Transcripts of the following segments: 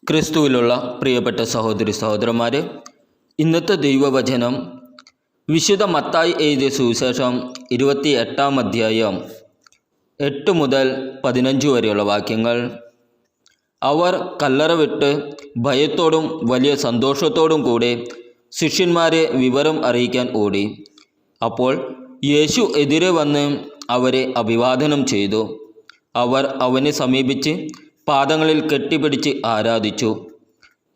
ക്രിസ്തുവിലുള്ള പ്രിയപ്പെട്ട സഹോദരി സഹോദരന്മാരെ, ഇന്നത്തെ ദൈവവചനം വിശുദ്ധ മത്തായി എഴുതിയ സുവിശേഷം 28-ാം അധ്യായം 8 മുതൽ 15 വരെയുള്ള വാക്യങ്ങൾ. അവർ കല്ലറ വിട്ട് ഭയത്തോടും വലിയ സന്തോഷത്തോടും കൂടെ ശിഷ്യന്മാരെ വിവരം അറിയിക്കാൻ ഓടി. അപ്പോൾ യേശു എതിരെ വന്ന് അവരെ അഭിവാദനം ചെയ്തു. അവർ അവനെ സമീപിച്ച് പാദങ്ങളിൽ കെട്ടിപ്പിടിച്ച് ആരാധിച്ചു.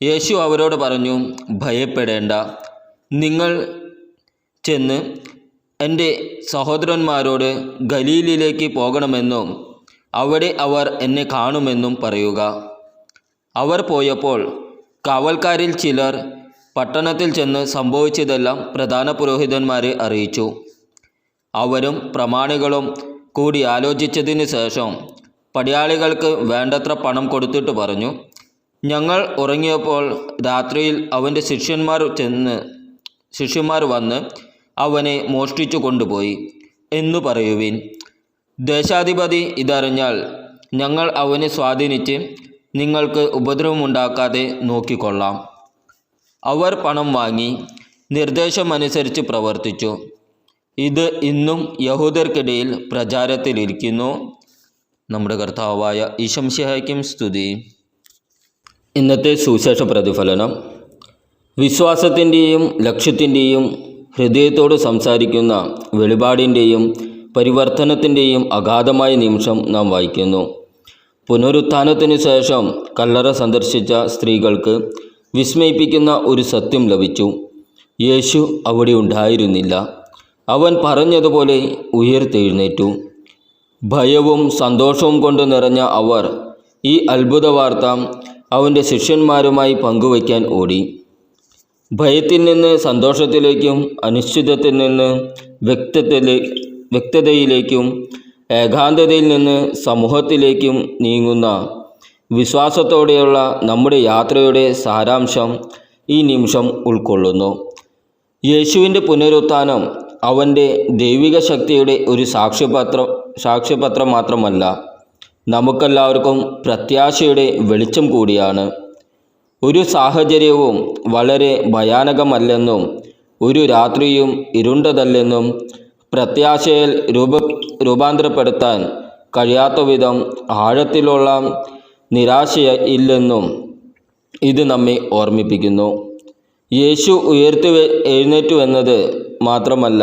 യേശു അവരോട് പറഞ്ഞു, ഭയപ്പെടേണ്ട. നിങ്ങൾ ചെന്ന് എൻ്റെ സഹോദരന്മാരോട് ഗലീലയിലേക്ക് പോകണമെന്നും അവിടെ അവർ എന്നെ കാണുമെന്നും പറയുക. അവർ പോയപ്പോൾ കാവൽക്കാരിൽ ചിലർ പട്ടണത്തിൽ ചെന്ന് സംഭവിച്ചതെല്ലാം പ്രധാന പുരോഹിതന്മാരെ അറിയിച്ചു. അവരും പ്രമാണികളും കൂടി ആലോചിച്ചതിന് ശേഷം പടയാളികൾക്ക് വേണ്ടത്ര പണം കൊടുത്തിട്ട് പറഞ്ഞു, ഞങ്ങൾ ഉറങ്ങിയപ്പോൾ രാത്രിയിൽ അവൻ്റെ ശിഷ്യന്മാർ വന്ന് അവനെ മോഷ്ടിച്ചു കൊണ്ടുപോയി എന്നു പറയുവിൻ. ദേശാധിപതി ഇതറിഞ്ഞാൽ ഞങ്ങൾ അവനെ സ്വാധീനിച്ച് നിങ്ങൾക്ക് ഉപദ്രവമുണ്ടാക്കാതെ നോക്കിക്കൊള്ളാം. അവർ പണം വാങ്ങി നിർദ്ദേശമനുസരിച്ച് പ്രവർത്തിച്ചു. ഇത് ഇന്നും യഹൂദർക്കിടയിൽ പ്രചാരത്തിലിരിക്കുന്നു. നമ്മുടെ കർത്താവായ ഈശംസിഹായ്ക്കും സ്തുതി. ഇന്നത്തെ സുവിശേഷ പ്രതിഫലനം. വിശ്വാസത്തിൻ്റെയും ലക്ഷ്യത്തിൻ്റെയും ഹൃദയത്തോട് സംസാരിക്കുന്ന വെളിപാടിൻ്റെയും പരിവർത്തനത്തിൻ്റെയും അഗാധമായ നിമിഷം നാം വായിക്കുന്നു. പുനരുത്ഥാനത്തിനു ശേഷം കല്ലറ സന്ദർശിച്ച സ്ത്രീകൾക്ക് വിസ്മയിപ്പിക്കുന്ന ഒരു സത്യം ലഭിച്ചു. യേശു അവിടെ ഉണ്ടായിരുന്നില്ല. അവൻ പറഞ്ഞതുപോലെ ഉയർത്തെഴുന്നേറ്റു. ഭയവും സന്തോഷവും കൊണ്ട് നിറഞ്ഞ അവർ ഈ അത്ഭുത വാർത്ത അവൻ്റെ ശിഷ്യന്മാരുമായി പങ്കുവയ്ക്കാൻ ഓടി. ഭയത്തിൽ നിന്ന് സന്തോഷത്തിലേക്കും അനിശ്ചിതത്തിൽ നിന്ന് വ്യക്തതയിലേക്കും ഏകാന്തതയിൽ നിന്ന് സമൂഹത്തിലേക്കും നീങ്ങുന്ന വിശ്വാസത്തോടെയുള്ള നമ്മുടെ യാത്രയുടെ സാരാംശം ഈ നിമിഷം ഉൾക്കൊള്ളുന്നു. യേശുവിൻ്റെ പുനരുത്ഥാനം അവൻ്റെ ദൈവിക ശക്തിയുടെ ഒരു സാക്ഷ്യപത്രം മാത്രമല്ല, നമുക്കെല്ലാവർക്കും പ്രത്യാശയുടെ വെളിച്ചം കൂടിയാണ്. ഒരു സാഹചര്യവും വളരെ ഭയാനകമല്ലെന്നും ഒരു രാത്രിയും ഇരുണ്ടതല്ലെന്നും പ്രത്യാശയിൽ രൂപാന്തരപ്പെടുത്താൻ കഴിയാത്ത വിധം ആഴത്തിലുള്ള നിരാശയില്ലെന്നും ഇത് നമ്മെ ഓർമ്മിപ്പിക്കുന്നു. യേശു എഴുന്നേറ്റു എന്നത് മാത്രമല്ല,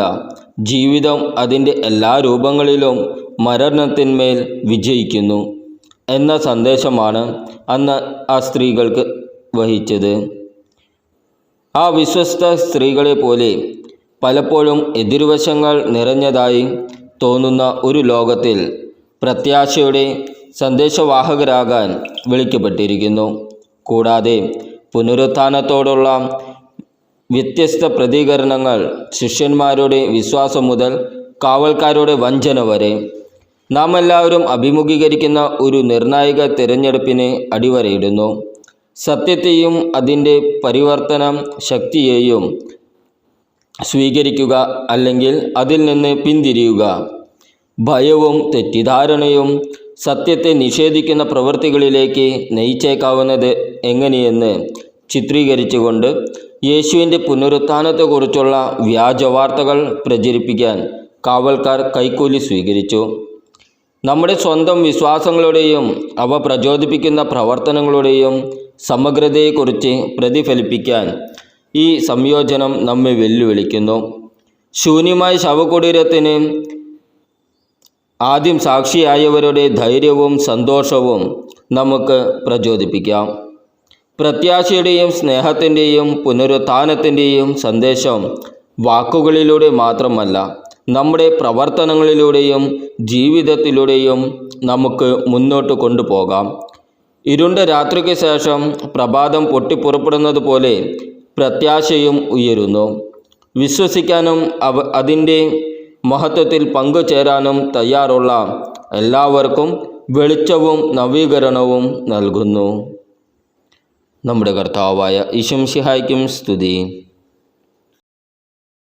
ജീവിതം അതിൻ്റെ എല്ലാ രൂപങ്ങളിലും മരണത്തിന്മേൽ വിജയിക്കുന്നു എന്ന സന്ദേശമാണ് അന്ന് ആ സ്ത്രീകൾക്ക് വഹിച്ചത്. ആ വിശ്വസ്ത സ്ത്രീകളെ പോലെ പലപ്പോഴും എതിർവശങ്ങൾ നിറഞ്ഞതായി തോന്നുന്ന ഒരു ലോകത്തിൽ പ്രത്യാശയുടെ സന്ദേശവാഹകരാകാൻ വിളിക്കപ്പെട്ടിരിക്കുന്നു. കൂടാതെ പുനരുത്ഥാനത്തോടുള്ള വ്യത്യസ്ത പ്രതികരണങ്ങൾ, ശിഷ്യന്മാരുടെ വിശ്വാസം മുതൽ കാവൽക്കാരുടെ വഞ്ചന വരെ, നാം എല്ലാവരും അഭിമുഖീകരിക്കുന്ന ഒരു നിർണായക തിരഞ്ഞെടുപ്പിന് അടിവരയിടുന്നു. സത്യത്തെയും അതിൻ്റെ പരിവർത്തന ശക്തിയെയും സ്വീകരിക്കുക, അല്ലെങ്കിൽ അതിൽ നിന്ന് പിന്തിരിയുക. ഭയവും തെറ്റിദ്ധാരണയും സത്യത്തെ നിഷേധിക്കുന്ന പ്രവൃത്തികളിലേക്ക് നയിച്ചേക്കാവുന്നത് എങ്ങനെയെന്ന് ചിത്രീകരിച്ചുകൊണ്ട് യേശുവിൻ്റെ പുനരുത്ഥാനത്തെക്കുറിച്ചുള്ള വ്യാജവാർത്തകൾ പ്രചരിപ്പിക്കാൻ കാവൽക്കാർ കൈക്കൂലി സ്വീകരിച്ചു. നമ്മുടെ സ്വന്തം വിശ്വാസങ്ങളുടെയും അവ പ്രചോദിപ്പിക്കുന്ന പ്രവർത്തനങ്ങളുടെയും സമഗ്രതയെക്കുറിച്ച് പ്രതിഫലിപ്പിക്കാൻ ഈ സംയോജനം നമ്മെ വെല്ലുവിളിക്കുന്നു. ശൂന്യമായ ശവകുടീരത്തിന് ആദ്യം സാക്ഷിയായവരുടെ ധൈര്യവും സന്തോഷവും നമുക്ക് പ്രചോദിപ്പിക്കാം. പ്രത്യാശയുടെയും സ്നേഹത്തിൻ്റെയും പുനരുത്ഥാനത്തിൻ്റെയും സന്ദേശം വാക്കുകളിലൂടെ മാത്രമല്ല, നമ്മുടെ പ്രവർത്തനങ്ങളിലൂടെയും ജീവിതത്തിലൂടെയും നമുക്ക് മുന്നോട്ട് കൊണ്ടുപോകാം. ഇരുണ്ട രാത്രിക്ക് ശേഷം പ്രഭാതം പൊട്ടിപ്പുറപ്പെടുന്നത് പോലെ പ്രത്യാശയും ഉയരുന്നു. വിശ്വസിക്കാനും അതിൻ്റെ മഹത്വത്തിൽ പങ്കുചേരാനും തയ്യാറുള്ള എല്ലാവർക്കും വെളിച്ചവും നവീകരണവും നൽകുന്നു. നമ്മുടെ കർത്താവായ ഈശംസിഹായ്ക്കും സ്തുതി.